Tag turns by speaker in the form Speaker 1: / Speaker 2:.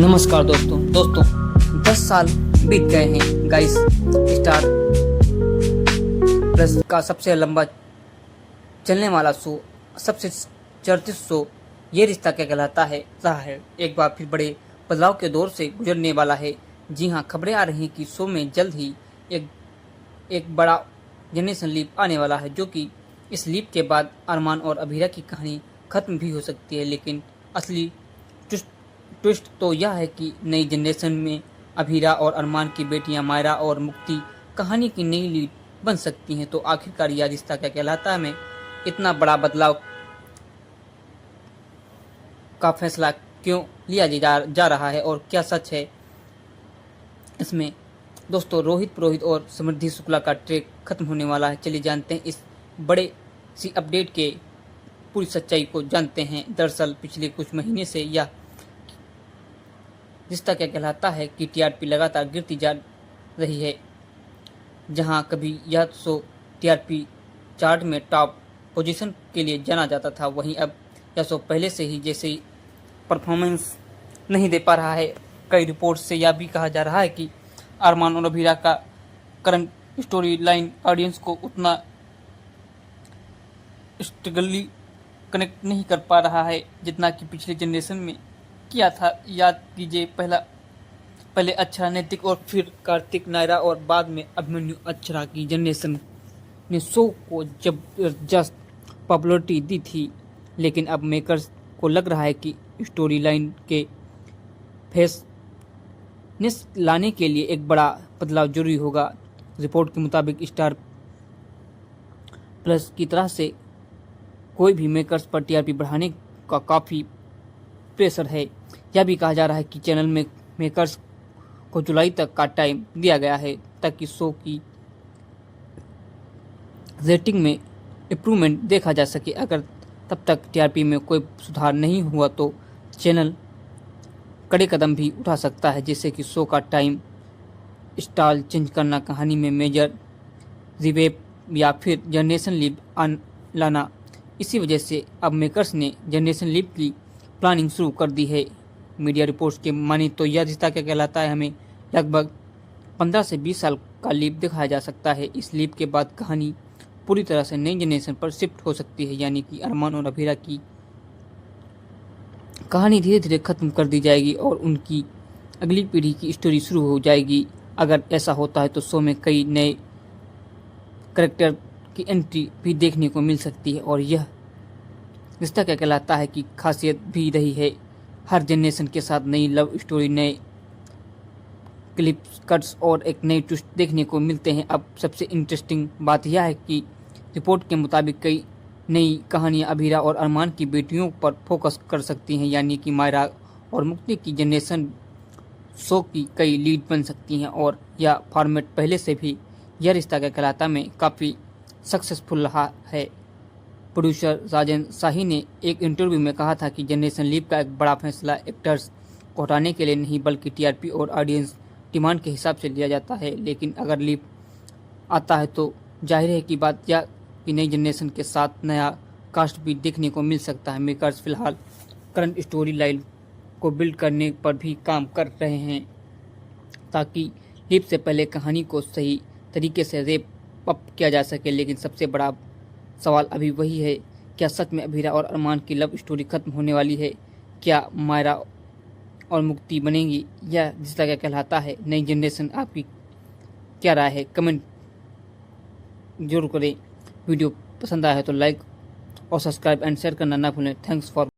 Speaker 1: नमस्कार दोस्तों 10 साल बीत गए हैं गाइस। स्टार प्लस का सबसे लंबा चलने वाला शो, सबसे चर्चित शो ये रिश्ता क्या कहलाता है रहा है एक बार फिर बड़े बदलाव के दौर से गुजरने वाला है। जी हाँ, खबरें आ रही हैं कि शो में जल्द ही एक बड़ा जनरेशन लीप आने वाला है, जो कि इस लीप के बाद अरमान और अभीरा की कहानी खत्म भी हो सकती है। लेकिन असली ट्विस्ट तो यह है कि नई जनरेशन में अभीरा और अरमान की बेटियां मायरा और मुक्ति कहानी की नई लीड बन सकती हैं। तो आखिरकार यह रिश्ता क्या कहलाता है में इतना बड़ा बदलाव का फैसला क्यों लिया जा रहा है और क्या सच है इसमें। दोस्तों, रोहित पुरोहित और समृद्धि शुक्ला का ट्रैक खत्म होने वाला है। चलिए जानते हैं इस बड़े सी अपडेट के पूरी सच्चाई को जानते हैं। दरअसल पिछले कुछ महीने से यह रिश्ता क्या कहलाता है कि टीआरपी लगातार गिरती जा रही है। जहां कभी यह शो टीआरपी चार्ट में टॉप पोजीशन के लिए जाना जाता था, वहीं अब यह शो पहले से ही जैसे परफॉर्मेंस नहीं दे पा रहा है। कई रिपोर्ट से यह भी कहा जा रहा है कि अरमान और अभीरा का करंट स्टोरी लाइन ऑडियंस को उतना स्ट्रगली कनेक्ट नहीं कर पा रहा है जितना कि पिछले जनरेशन में किया था। याद कीजिए, पहले अक्षरा, नैतिक और फिर कार्तिक, नायरा और बाद में अभिमन्यु अक्षरा की जनरेशन ने शो को जबरदस्त पॉपुलरिटी दी थी। लेकिन अब मेकर्स को लग रहा है कि स्टोरी लाइन के फ्रेशनेस लाने के लिए एक बड़ा बदलाव जरूरी होगा। रिपोर्ट के मुताबिक स्टार प्लस की तरह से कोई भी मेकर्स पर टीआरपी बढ़ाने का काफ़ी प्रेशर है। यह भी कहा जा रहा है कि चैनल में मेकर्स को जुलाई तक का टाइम दिया गया है ताकि शो की रेटिंग में इम्प्रूवमेंट देखा जा सके। अगर तब तक टीआरपी में कोई सुधार नहीं हुआ तो चैनल कड़े कदम भी उठा सकता है, जैसे कि शो का टाइम स्टाइल चेंज करना, कहानी में मेजर रिवेप या फिर जनरेशन लीप लाना। इसी वजह से अब मेकर्स ने जनरेशन लीप की प्लानिंग शुरू कर दी है। मीडिया रिपोर्ट्स के माने तो यह रिश्ता क्या कहलाता है हमें लगभग 15 से 20 साल का लीप दिखाया जा सकता है। इस लीप के बाद कहानी पूरी तरह से नई जनरेशन पर शिफ्ट हो सकती है, यानी कि अरमान और अभीरा की कहानी धीरे धीरे खत्म कर दी जाएगी और उनकी अगली पीढ़ी की स्टोरी शुरू हो जाएगी। अगर ऐसा होता है तो शो में कई नए कैरेक्टर की एंट्री भी देखने को मिल सकती है। और यह रिश्ता क्या कहलाता है कि खासियत भी रही है, हर जनरेशन के साथ नई लव स्टोरी, नए क्लिप्स, कट्स और एक नई ट्विस्ट देखने को मिलते हैं। अब सबसे इंटरेस्टिंग बात यह है कि रिपोर्ट के मुताबिक कई नई कहानियां अभीरा और अरमान की बेटियों पर फोकस कर सकती हैं, यानी कि मायरा और मुक्ति की जनरेशन शो की कई लीड बन सकती हैं। और यह फॉर्मेट पहले से भी यह रिश्ता क्या कहलाता में काफ़ी सक्सेसफुल रहा है। प्रोड्यूसर राजेंद्र शाही ने एक इंटरव्यू में कहा था कि जनरेशन लीप का एक बड़ा फैसला एक्टर्स को हटाने के लिए नहीं बल्कि टीआरपी और ऑडियंस डिमांड के हिसाब से लिया जाता है। लेकिन अगर लीप आता है तो जाहिर है कि बात यह कि नई जनरेशन के साथ नया कास्ट भी देखने को मिल सकता है। मेकर्स फिलहाल करंट स्टोरी लाइन को बिल्ड करने पर भी काम कर रहे हैं ताकि लीप से पहले कहानी को सही तरीके से रैप अप किया जा सके। लेकिन सबसे बड़ा सवाल अभी वही है, क्या सच में अभीरा और अरमान की लव स्टोरी खत्म होने वाली है? क्या मायरा और मुक्ति बनेंगी? यह रिश्ता क्या कहलाता है नई जनरेशन आपकी क्या राय है? कमेंट जरूर करें। वीडियो पसंद आया है तो लाइक और सब्सक्राइब एंड शेयर करना ना भूलें। Thanks for